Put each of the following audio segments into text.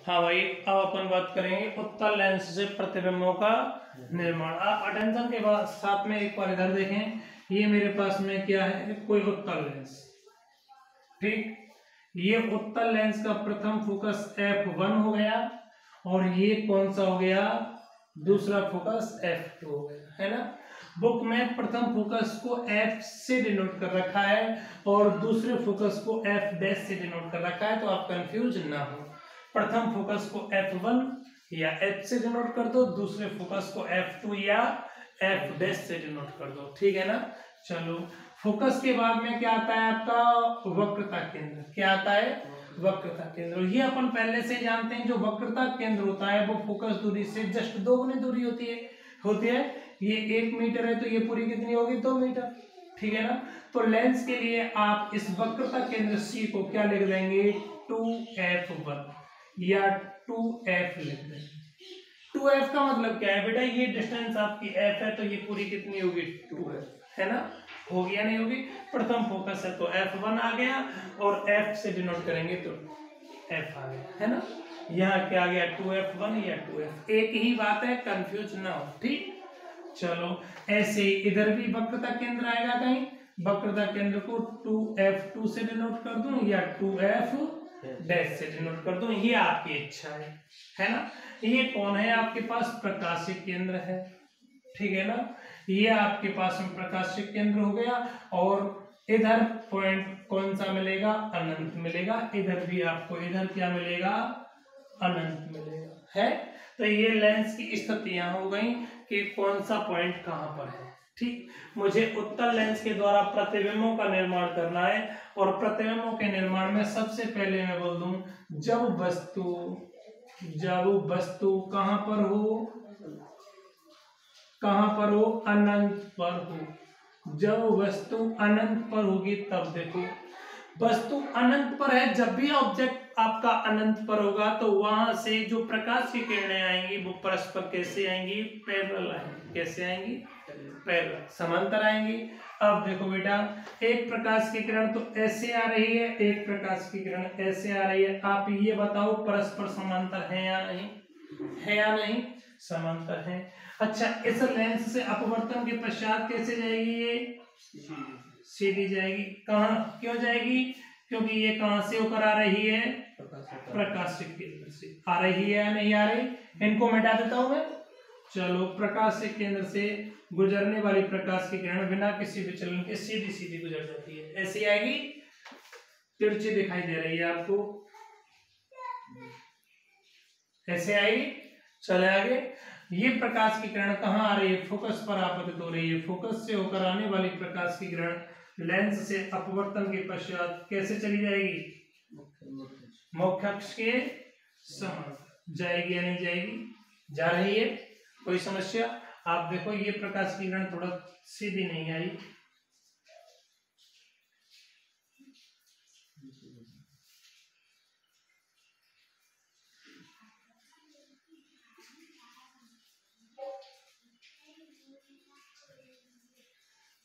हाँ भाई, अब अपन बात करेंगे उत्तल लेंस से प्रतिबिंबों का निर्माण। आप अटेंशन के बाद साथ में एक बार इधर देखें, ये मेरे पास में क्या है, कोई उत्तल लेंस। ठीक, ये उत्तल लेंस का प्रथम फोकस f1 हो गया और ये कौन सा हो गया, दूसरा फोकस f2 हो गया, है ना। बुक में प्रथम फोकस को f से डिनोट कर रखा है और दूसरे फोकस को f डैश से डिनोट कर रखा है, तो आप कंफ्यूज ना हो। प्रथम फोकस को f1 या f से डिनोट कर दो, दूसरे फोकस को f2 या f डैश से डिनोट कर दो, ठीक है ना। चलो, फोकस के बाद में क्या आता है आपका, वक्रता केंद्र। क्या आता है, वक्रता केंद्र। ये अपन पहले से जानते हैं, जो वक्रता केंद्र होता है वो फोकस दूरी से जस्ट 2 गुनी दूरी होती है। ये 1 मीटर है तो ये पूरी कितनी होगी, 2 मीटर, ठीक है ना। तो लेंस के लिए आप इस वक्रता केंद्र C को क्या लिख देंगे, 2f1 या 2f लिख देंगे। 2f का मतलब क्या है बेटा, ये डिस्टेंस आपकी f है तो ये पूरी कितनी होगी, 2f, है ना। होगी या नहीं होगी, प्रथम फोकस है तो f1 आ गया और f से डिनोट करेंगे तो f आ गया, है ना। यहाँ क्या आ गया, 2f1 या 2f, एक ही बात है, कंफ्यूज ना हो, ठीक। चलो, ऐसे ही इधर भी वक्रता केंद्र आएगा कहीं, वक्रता केंद्र को 2f2 से डिनोट कर दूं या 2f डैश से डिनोट कर दूं, ये आपकी इच्छा है ना। ये कौन है आपके पास, प्रकाशिक केंद्र है, ठीक है ना। ये आपके पास में प्रकाशिक केंद्र हो गया और इधर पॉइंट कौन सा मिलेगा, अनंत मिलेगा। इधर भी आपको इधर क्या मिलेगा, अनंत मिलेगा, है। तो ये लेंस की स्थितियां हो गई कि कौन सा पॉइंट कहां पर है, ठीक। मुझे उत्तल लेंस के द्वारा प्रतिबिंबों का निर्माण करना है और प्रतिबिंबों के निर्माण में सबसे पहले मैं बोल दूं, जब वस्तु कहां पर हो, अनंत पर हो। जब वस्तु अनंत पर होगी तब देखो, वस्तु अनंत पर है, जब भी ऑब्जेक्ट आपका अनंत पर होगा तो वहां से जो प्रकाश की किरणें आएंगी वो परस्पर कैसे आएंगी, पैरेलल आएंगी। कैसे आएंगी, पैरेलल, समांतर आएंगी। अब देखो बेटा, एक प्रकाश की किरण तो ऐसे आ रही है, एक प्रकाश की किरण ऐसे आ रही है। आप ये बताओ परस्पर समांतर है या नहीं, है या नहीं, समांतर है। अच्छा, इस लेंस से अपवर्तन के पश्चात कैसे जाएगी, ये सीधी जाएगी। कहां, क्यों जाएगी, क्योंकि ये कहां से होकर आ रही है, प्रकाशिक केंद्र से आ रही है या नहीं आ रही। इनको मिटा देता हूं मैं। चलो, प्रकाशिक केंद्र से गुजरने वाली प्रकाश की किरण बिना किसी विचलन के सीधी सीधी गुजर जाती है, ऐसी आएगी, तिरछी दिखाई दे रही है आपको, ऐसे आएगी। चले आगे, ये प्रकाश की किरण कहाँ आ रही है, फोकस पर आपतित हो रही है। फोकस से होकर आने वाली प्रकाश की किरण लेंस से अपवर्तन के पश्चात कैसे चली जाएगी, मुख्य अक्ष के समांतर जाएगी या नहीं जाएगी, जा रही है। कोई समस्या, आप देखो ये प्रकाश की किरण थोड़ा सीधी नहीं आई,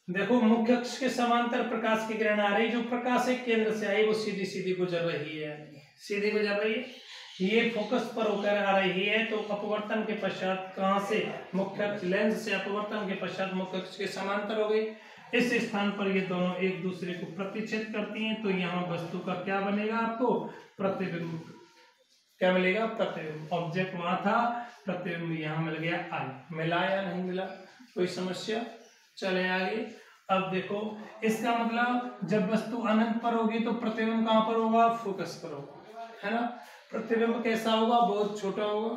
देखो मुख्य अक्ष के समांतर प्रकाश की किरण आ रही, जो प्रकाशिक केंद्र से आई वो सीधी सीधी गुजर रही है, सीधी गुजर रही है। ये फोकस पर होकर आ रही है तो अपवर्तन के पश्चात कहां से, मुख्य अक्ष, लेंस से अपवर्तन के पश्चात मुख्य अक्ष के समांतर हो गई। इस स्थान पर ये दोनों एक दूसरे को प्रतिच्छेद करती हैं, तो यहाँ वस्तु का क्या बनेगा, आपको प्रतिबिंब क्या मिलेगा, प्रतिबिंब। ऑब्जेक्ट वहां था, प्रतिबिंब यहाँ मिल गया, आई। मिला या नहीं मिला, कोई समस्या। चले आगे। अब देखो, इसका मतलब जब वस्तु अनंत पर होगी तो प्रतिबिंब कहां पर होगा, फोकस पर होगा, है ना। प्रतिबिंब कैसा होगा, बहुत छोटा होगा,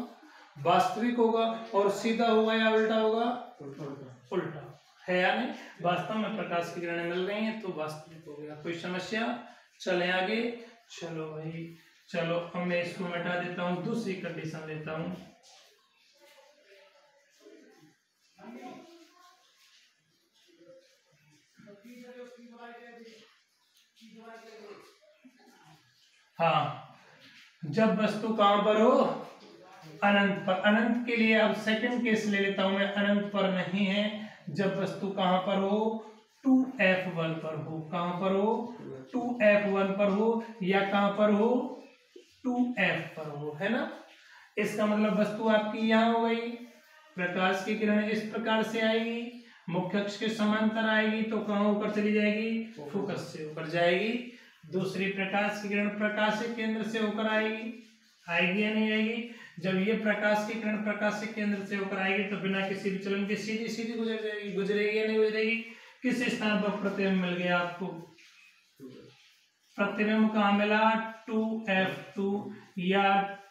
वास्तविक होगा, और सीधा होगा या उल्टा होगा, उल्टा, है या नहीं। वास्तव में प्रकाश की किरणें मिल रही हैं तो वास्तविक हो गया, कोई समस्या। चले आगे। चलो भाई, चलो अब मैं इसको मिटा देता हूं, दूसरी कंडीशन लेता हूं। हाँ, जब वस्तु कहां पर हो, अनंत पर। अनंत के लिए अब सेकंड केस ले लेता हूं मैं, अनंत पर नहीं है, जब वस्तु कहां पर हो, 2f1 पर हो। कहां पर हो, 2f1 पर हो, या कहां पर हो, 2f पर हो, है ना। इसका मतलब वस्तु आपकी यहाँ हो गई, प्रकाश की किरण इस प्रकार से आएगी, मुख्य अक्ष के समांतर आएगी तो कहाँ ऊपर चली जाएगी, फोकस से ऊपर जाएगी। दूसरी प्रकाश की किरण प्रकाशिक केंद्र से होकर आएगी, आएगी या नहीं आएगी। जब ये प्रकाश की किरण प्रकाशिक केंद्र से होकर आएगी तो बिना किसी विचलन के सीधी सीधी गुजर जाएगी, गुजरेगी या नहीं गुजरेगी। किस स्थान पर प्रतिबिंब मिल गया आपको, प्रतिबिंब कहाँ मिला, 2f2 या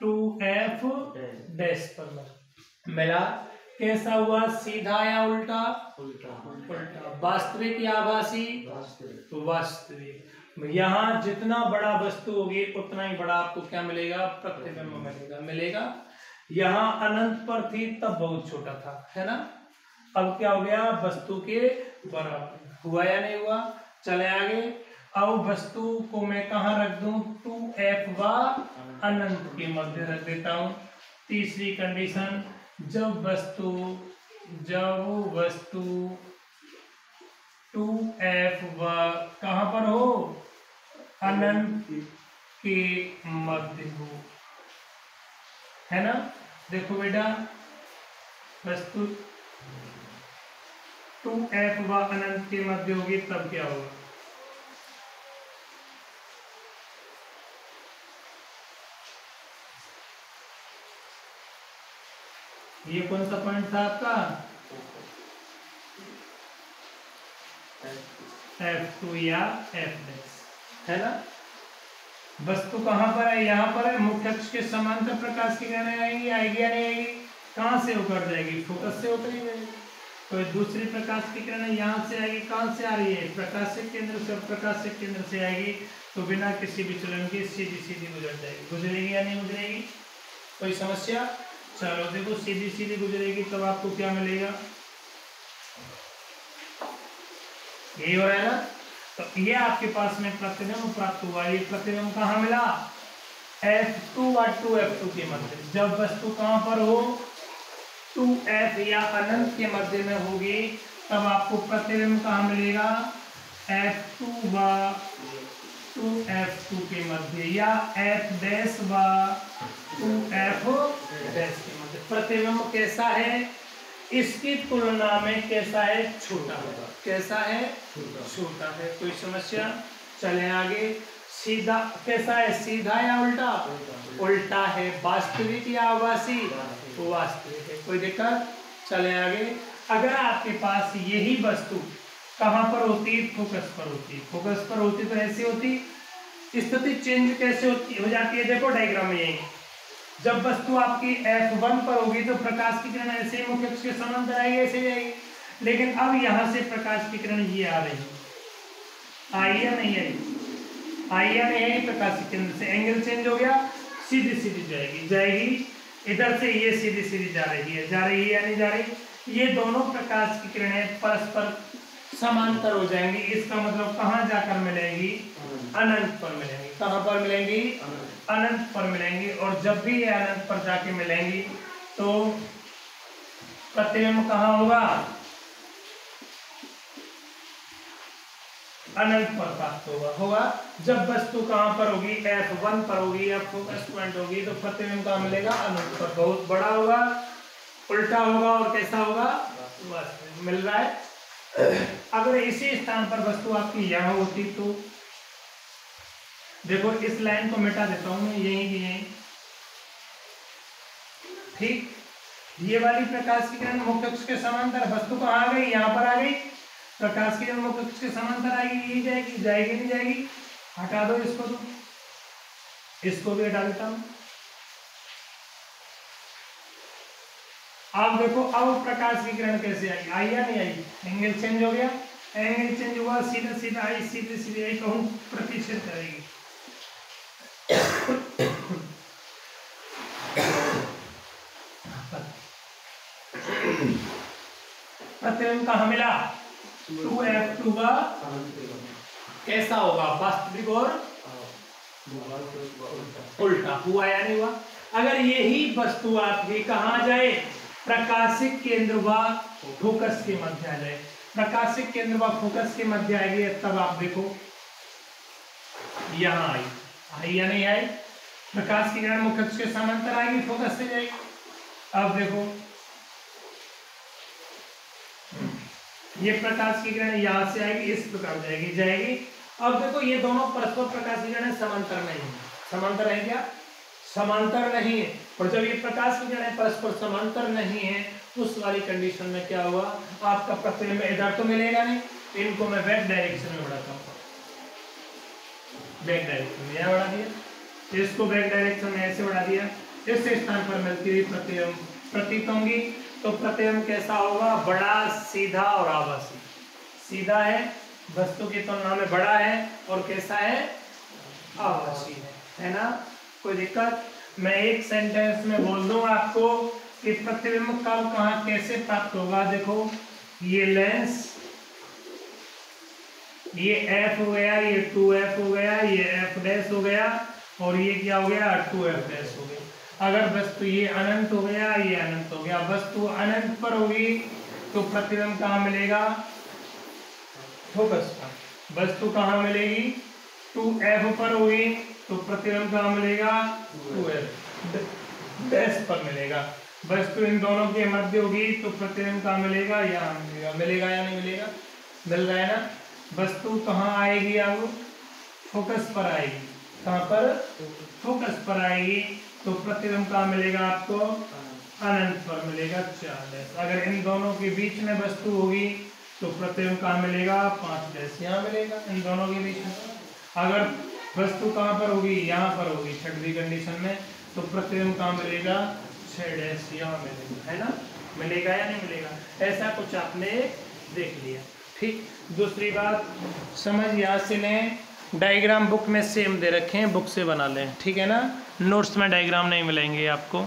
2f डैश पर मिला। कैसा हुआ, सीधा या उल्टा, उल्टा। वास्तविक या आभासी, वास्तविक। यहाँ जितना बड़ा वस्तु होगी उतना ही बड़ा आपको क्या मिलेगा, प्रतिबिंब मिलेगा। यहाँ अनंत पर थी तब बहुत छोटा था, है ना। अब क्या हो गया, वस्तु के बराबर हुआ या नहीं हुआ। चले आगे। अब वस्तु को मैं कहाँ रख दूं, 2f व अनंत के मध्य रख देता हूं। तीसरी कंडीशन, जब वस्तु 2f व कहाँ पर हो, अनंत के मध्य हो, है ना। देखो बेटा, वस्तु 2f व अनंत के मध्य होगी तब क्या होगा, ये कौन सा पॉइंट था आपका, f2 या f' है ना। वस्तु कहाँ पर है, यहाँ पर है। मुख्य अक्ष के समांतर प्रकाश की किरणें आएंगी, आएगी या नहीं आएगी, कहाँ से होकर जाएगी, फोकस से होकर ही जाएगी। तो दूसरी प्रकाश की किरणें यहाँ से आएगी, कहाँ से आ रही है, प्रकाशिक केंद्र से, प्रकाशिक केंद्र से आएगी तो बिना किसी विचलन के सीधी सीधी गुजर जाएगी, गुजरेगी या नहीं गुजरेगी, कोई समस्या। चलो देखो, सीधी सीधी गुजरेगी तब आपको क्या मिलेगा, यही हो रहा है ना। तो ये आपके पास में प्रतिबिंब प्राप्त हुआ। ये प्रतिबिंब कहाँ मिला, f2 व 2f2 के मध्य। जब वस्तु कहाँ पर हो, 2f या अनंत के मध्य में होगी तब आपको प्रतिबिंब कहाँ मिलेगा, f2 व 2f2 के मध्य या f' व 2f' के मध्य। प्रतिबिंब कैसा है, इसकी तुलना में कैसा है, छोटा है। कैसा है, छोटा है। कोई समस्या। चले आगे। सीधा कैसा है, सीधा या उल्टा, उल्टा है। वास्तविक या आभासी, वास्तविक है। कोई दिक्कत। चले आगे। अगर आपके पास यही वस्तु कहाँ पर होती, फोकस पर होती, फोकस पर होती तो ऐसी होती, स्थिति चेंज कैसे होती हो जाती है, देखो डायग्राम में यही। जब वस्तु आपकी f1 पर होगी तो प्रकाश की किरण ऐसे ही मुख्य अक्ष के समांतर आएगी, ऐसे जाएगी। लेकिन अब यहां से प्रकाश की किरण ये आ रही, आई या नहीं आई, आई या नहीं आई, प्रकाश की किरण से एंगल चेंज हो गया, सीधी सीधी जाएगी, जाएगी इधर से, ये सीधी सीधी जा रही है, जा रही है या नहीं जा रही। ये दोनों प्रकाश की किरणें परस्पर समांतर हो जाएंगी। इसका मतलब कहाँ जाकर मिलेंगी, अनंत पर मिलेंगी। कहाँ पर मिलेंगी, अनंत पर मिलेंगी। और जब भी ये अनंत पर जाके मिलेंगी तो प्रतिबिंब कहाँ होगा, अनंत पर प्राप्त होगा। जब वस्तु कहाँ पर होगी, f1 पर होगी या फोकस पॉइंट होगी तो प्रतिबिंब कहाँ मिलेगा, अनंत पर। बहुत बड़ा होगा, उल्टा होगा और कैसा होगा, वास्तविक। मिल रहा है। अगर इसी स्थान पर वस्तु आपकी यहाँ होती तो देखो, इस लाइन को मिटा देता हूं मैं, यही की यही, ठीक। ये वाली प्रकाश की किरण मुख्य अक्ष के समांतर, वस्तु कहाँ आ गई, यहाँ पर आ गई। प्रकाश की किरण मुख्य अक्ष के समांतर आएगी, यही जाएगी, जाएगी नहीं जाएगी, हटा दो इसको, तो इसको भी हटा देता हूं। अब देखो, अब प्रकाश की किरण कैसे आई, आई या नहीं आई, एंगल चेंज हो गया, एंगल चेंज हुआ, सीधा सीधा आई, सीधे सीधे आई, कहूं प्रतिच्छेद करेगी। प्रतिबिंब कहाँ मिला, 2f2 का कैसा होगा, वास्तविक और उल्टा। हुआ या नहीं हुआ। अगर यही वस्तु आपकी कहाँ जाए, प्रकाशिक केंद्र व फोकस के मध्य आ जाए, प्रकाशिक केंद्र व फोकस के मध्य आएगी, तब आप देखो यहाँ आई, आई या नहीं आई। प्रकाश की किरण मुख्य के समांतर आएगी, फोकस से जाएगी। अब देखो ये प्रकाश की किरण यहाँ से आएगी, इस प्रकार जाएगी। अब देखो ये दोनों परस्पर प्रकाश की किरण समांतर नहीं है। समांतर है क्या? समांतर नहीं है। और जब ये प्रकाश की किरण परस्पर समांतर नहीं है, उस वाली कंडीशन में क्या हुआ, आपका प्रतिबिंब इधर तो मिलेगा नहीं, इनको मैं बैक डायरेक्शन में बढ़ाता हूँ। बैक डायरेक्शन में यहाँ बढ़ा दिया, इसको बैक डायरेक्शन में ऐसे बढ़ा दिया, इस स्थान पर मिलती हुई प्रतिबिंब प्रतीत होंगी। तो प्रतिबिंब कैसा होगा? बड़ा, सीधा और आभासी। सीधा है, वस्तु की तुलना में बड़ा है, और कैसा है? आभासी है ना। कोई दिक्कत? मैं एक सेंटेंस में बोल दूं आपको कि प्रतिबिंब कब कहाँ कैसे प्राप्त होगा। देखो ये लेंस, ये f हो गया, ये 2f हो गया, ये f डैश हो गया, और ये क्या हो गया? 2f डैश हो गया। अगर वस्तु ये अनंत हो गया, ये अनंत हो गया, वस्तु अनंत पर होगी तो प्रतिबिंब कहाँ मिलेगा? फोकस पर। वस्तु कहाँ मिलेगी? 2f पर होगी तो प्रतिबिंब कहाँ मिलेगा? 2f डैश पर मिलेगा। वस्तु इन दोनों के मध्य होगी तो प्रतिबिंब कहाँ मिलेगा? यहाँ मिलेगा। मिलेगा या नहीं मिलेगा? मिल रहा है ना। वस्तु कहाँ आएगी? अब फोकस पर आएगी। कहाँ पर? फोकस पर आएगी तो प्रतिबिंब कहाँ मिलेगा आपको? अनंत पर मिलेगा 4 डैश। अगर इन दोनों के बीच में वस्तु होगी तो प्रतिबिंब कहाँ मिलेगा? 5 डैश यहाँ मिलेगा, इन दोनों के बीच में। अगर वस्तु कहाँ पर होगी? यहाँ पर होगी, छठवीं कंडीशन में, तो प्रतिबिंब कहाँ मिलेगा? 6 डैश यहाँ मिलेगा, है ना। मिलेगा या नहीं मिलेगा? ऐसा कुछ आपने देख लिया। ठीक, दूसरी बात समझ याद से लें, डायग्राम बुक में सेम दे रखे हैं, बुक से बना लें, ठीक है ना। नोट्स में डायग्राम नहीं मिलेंगे आपको।